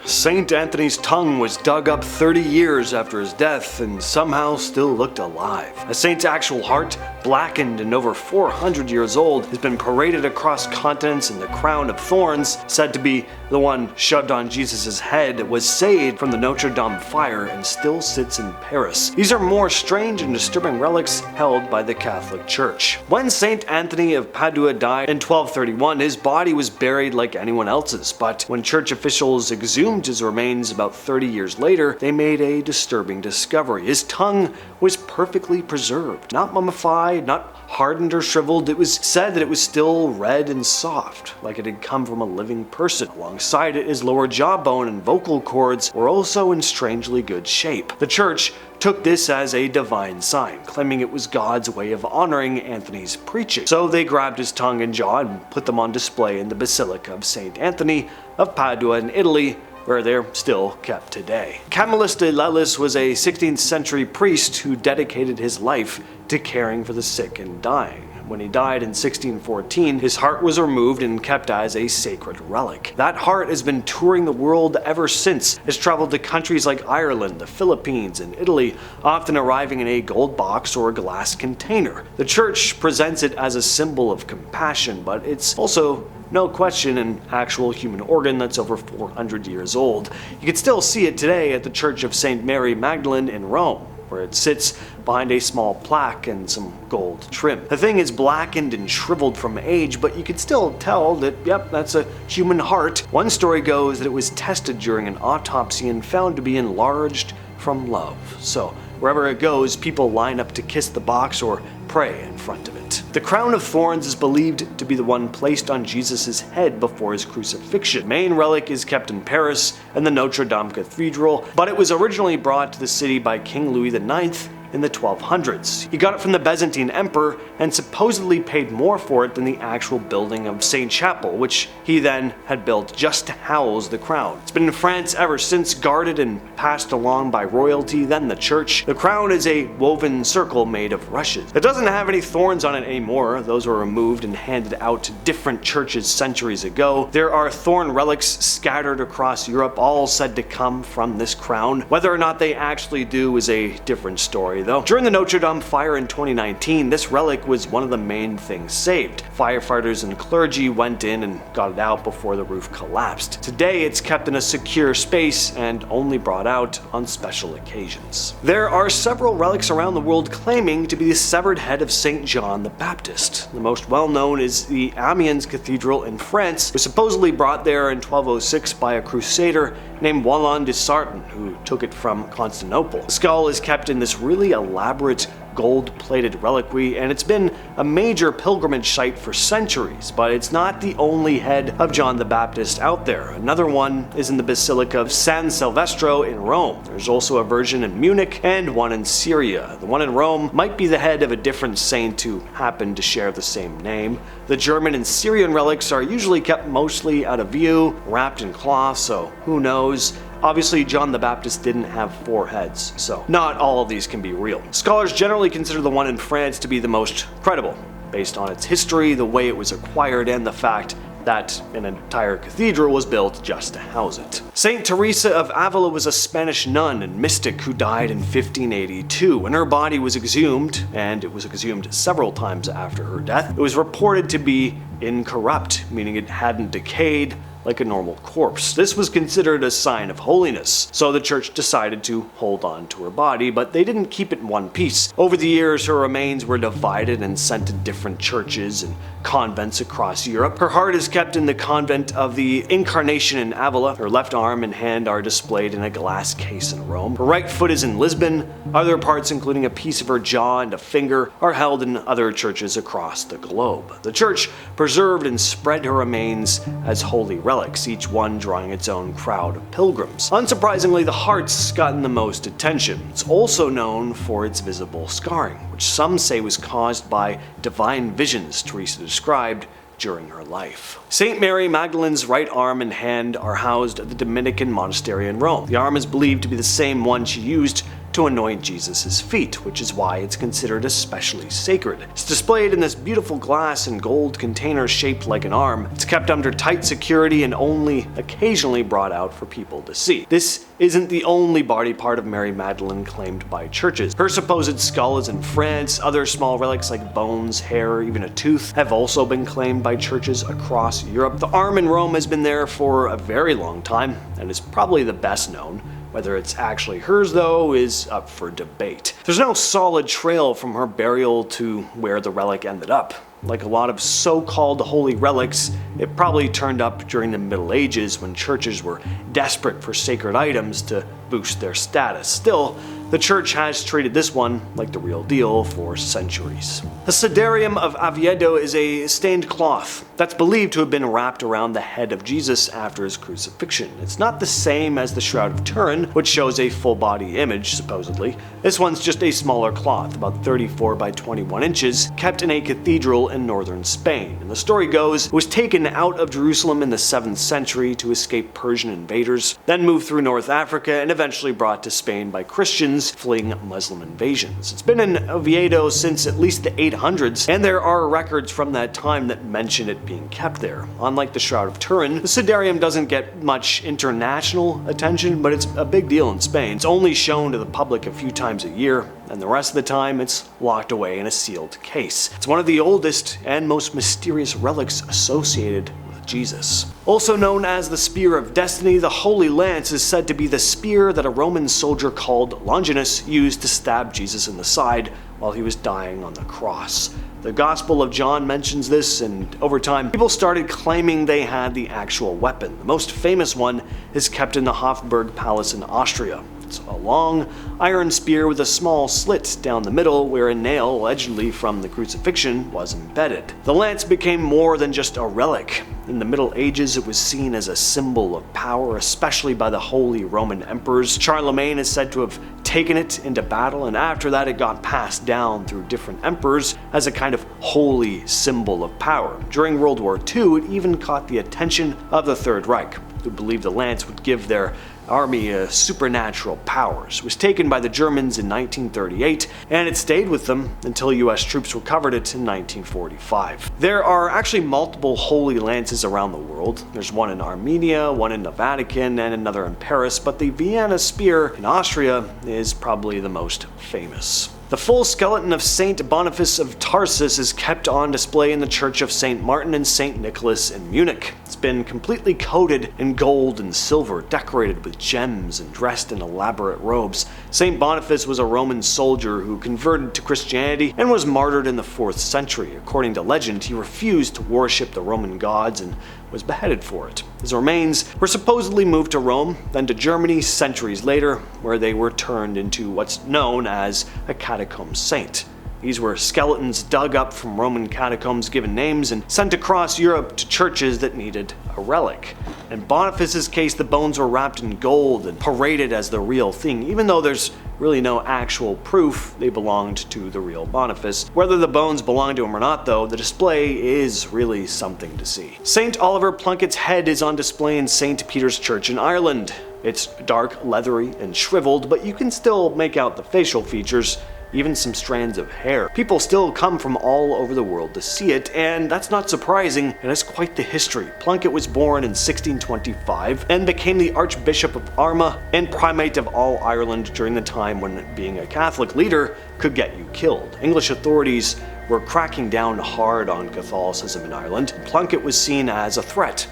Saint Anthony's tongue was dug up 30 years after his death and somehow still looked alive. The saint's actual heart, blackened and over 400 years old, has been paraded across continents, and the Crown of Thorns, said to be the one shoved on Jesus' head, was saved from the Notre Dame fire and still sits in Paris. These are more strange and disturbing relics held by the Catholic Church. When Saint Anthony of Padua died in 1231, his body was buried like anyone else's, but when church officials exhumed his remains about 30 years later, they made a disturbing discovery. His tongue was perfectly preserved, not mummified, not hardened or shriveled. It was said that it was still red and soft, like it had come from a living person. Alongside it, his lower jawbone and vocal cords were also in strangely good shape. The church took this as a divine sign, claiming it was God's way of honoring Anthony's preaching. So they grabbed his tongue and jaw and put them on display in the Basilica of St. Anthony of Padua in Italy, where they're still kept today. Camillus de Lellis was a 16th century priest who dedicated his life to caring for the sick and dying. When he died in 1614, his heart was removed and kept as a sacred relic. That heart has been touring the world ever since. Has traveled to countries like Ireland, the Philippines, and Italy, often arriving in a gold box or a glass container. The church presents it as a symbol of compassion, but it's also no question an actual human organ that's over 400 years old. You can still see it today at the Church of St. Mary Magdalene in Rome, where it sits behind a small plaque and some gold trim. The thing is blackened and shriveled from age, but you can still tell that, yep, that's a human heart. One story goes that it was tested during an autopsy and found to be enlarged from love. So wherever it goes, people line up to kiss the box or pray in front of it. The Crown of Thorns is believed to be the one placed on Jesus' head before his crucifixion. The main relic is kept in Paris in the Notre Dame Cathedral, but it was originally brought to the city by King Louis IX in the 1200s. He got it from the Byzantine emperor and supposedly paid more for it than the actual building of St. Chapel, which he then had built just to house the crown. It's been in France ever since, guarded and passed along by royalty, then the church. The crown is a woven circle made of rushes. It doesn't have any thorns on it anymore. Those were removed and handed out to different churches centuries ago. There are thorn relics scattered across Europe, all said to come from this crown. Whether or not they actually do is a different story, though. During the Notre Dame fire in 2019, this relic was one of the main things saved. Firefighters and clergy went in and got it out before the roof collapsed. Today, it's kept in a secure space and only brought out on special occasions. There are several relics around the world claiming to be the severed head of St. John the Baptist. The most well-known is the Amiens Cathedral in France. It was supposedly brought there in 1206 by a crusader named Wallon de Sarthe, who took it from Constantinople. The skull is kept in this really elaborate gold-plated reliquary, and it's been a major pilgrimage site for centuries, but it's not the only head of John the Baptist out there. Another one is in the Basilica of San Silvestro in Rome. There's also a version in Munich and one in Syria. The one in Rome might be the head of a different saint who happened to share the same name. The German and Syrian relics are usually kept mostly out of view, wrapped in cloth, so who knows? Obviously, John the Baptist didn't have 4 heads, so not all of these can be real. Scholars generally consider the one in France to be the most credible, based on its history, the way it was acquired, and the fact that an entire cathedral was built just to house it. Saint Teresa of Ávila was a Spanish nun and mystic who died in 1582. When her body was exhumed, and it was exhumed several times after her death, it was reported to be incorrupt, meaning it hadn't decayed like a normal corpse. This was considered a sign of holiness, so the church decided to hold on to her body, but they didn't keep it in one piece. Over the years, her remains were divided and sent to different churches and convents across Europe. Her heart is kept in the convent of the Incarnation in Ávila. Her left arm and hand are displayed in a glass case in Rome. Her right foot is in Lisbon. Other parts, including a piece of her jaw and a finger, are held in other churches across the globe. The church preserved and spread her remains as holy relics, each one drawing its own crowd of pilgrims. Unsurprisingly, the heart's gotten the most attention. It's also known for its visible scarring, which some say was caused by divine visions Teresa described during her life. St. Mary Magdalene's right arm and hand are housed at the Dominican monastery in Rome. The arm is believed to be the same one she used to anoint Jesus' feet, which is why it's considered especially sacred. It's displayed in this beautiful glass and gold container shaped like an arm. It's kept under tight security and only occasionally brought out for people to see. This isn't the only body part of Mary Magdalene claimed by churches. Her supposed skull is in France. Other small relics like bones, hair, even a tooth have also been claimed by churches across Europe. The arm in Rome has been there for a very long time and is probably the best known. Whether it's actually hers, though, is up for debate. There's no solid trail from her burial to where the relic ended up. Like a lot of so-called holy relics, it probably turned up during the Middle Ages when churches were desperate for sacred items to boost their status. Still, the church has treated this one like the real deal for centuries. The Sudarium of Oviedo is a stained cloth that's believed to have been wrapped around the head of Jesus after his crucifixion. It's not the same as the Shroud of Turin, which shows a full-body image, supposedly. This one's just a smaller cloth, about 34 by 21 inches, kept in a cathedral in northern Spain. And the story goes, it was taken out of Jerusalem in the 7th century to escape Persian invaders, then moved through North Africa and eventually brought to Spain by Christians fleeing Muslim invasions. It's been in Oviedo since at least the 800s, and there are records from that time that mention it being kept there. Unlike the Shroud of Turin, the Sudarium doesn't get much international attention, but it's a big deal in Spain. It's only shown to the public a few times a year, and the rest of the time it's locked away in a sealed case. It's one of the oldest and most mysterious relics associated with Jesus. Also known as the Spear of Destiny, the Holy Lance is said to be the spear that a Roman soldier called Longinus used to stab Jesus in the side while he was dying on the cross. The Gospel of John mentions this, and over time, people started claiming they had the actual weapon. The most famous one is kept in the Hofburg Palace in Austria. It's a long iron spear with a small slit down the middle where a nail, allegedly from the crucifixion, was embedded. The lance became more than just a relic. In the Middle Ages, it was seen as a symbol of power, especially by the Holy Roman emperors. Charlemagne is said to have taken it into battle, and after that it got passed down through different emperors as a kind of holy symbol of power. During World War II, it even caught the attention of the Third Reich, who believed the lance would give their army supernatural powers. It was taken by the Germans in 1938, and it stayed with them until US troops recovered it in 1945. There are actually multiple holy lances around the world. There's one in Armenia, one in the Vatican, and another in Paris, but the Vienna spear in Austria is probably the most famous. The full skeleton of Saint Boniface of Tarsus is kept on display in the Church of St. Martin and St. Nicholas in Munich. It's been completely coated in gold and silver, decorated with gems and dressed in elaborate robes. St. Boniface was a Roman soldier who converted to Christianity and was martyred in the 4th century. According to legend, he refused to worship the Roman gods and was beheaded for it. His remains were supposedly moved to Rome, then to Germany centuries later, where they were turned into what's known as a catacomb saint. These were skeletons dug up from Roman catacombs, given names, and sent across Europe to churches that needed a relic. In Boniface's case, the bones were wrapped in gold and paraded as the real thing, even though there's really no actual proof they belonged to the real Boniface. Whether the bones belonged to him or not, though, the display is really something to see. St. Oliver Plunkett's head is on display in St. Peter's Church in Ireland. It's dark, leathery, and shriveled, but you can still make out the facial features, even some strands of hair. People still come from all over the world to see it, and that's not surprising. It has quite the history. Plunkett was born in 1625 and became the Archbishop of Armagh and Primate of all Ireland during the time when being a Catholic leader could get you killed. English authorities were cracking down hard on Catholicism in Ireland. Plunkett was seen as a threat.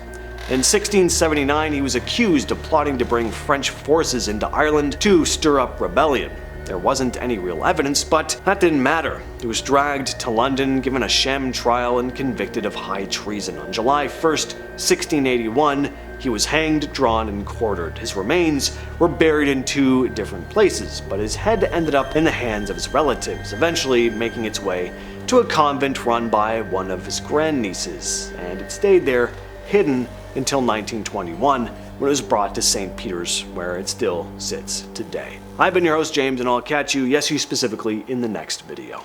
In 1679, he was accused of plotting to bring French forces into Ireland to stir up rebellion. There wasn't any real evidence, but that didn't matter. He was dragged to London, given a sham trial, and convicted of high treason. On July 1st, 1681, he was hanged, drawn, and quartered. His remains were buried in 2 different places, but his head ended up in the hands of his relatives, eventually making its way to a convent run by one of his grandnieces, and it stayed there, hidden, until 1921, when it was brought to St. Peter's, where it still sits today. I've been your host, James, and I'll catch you, yes you specifically, in the next video.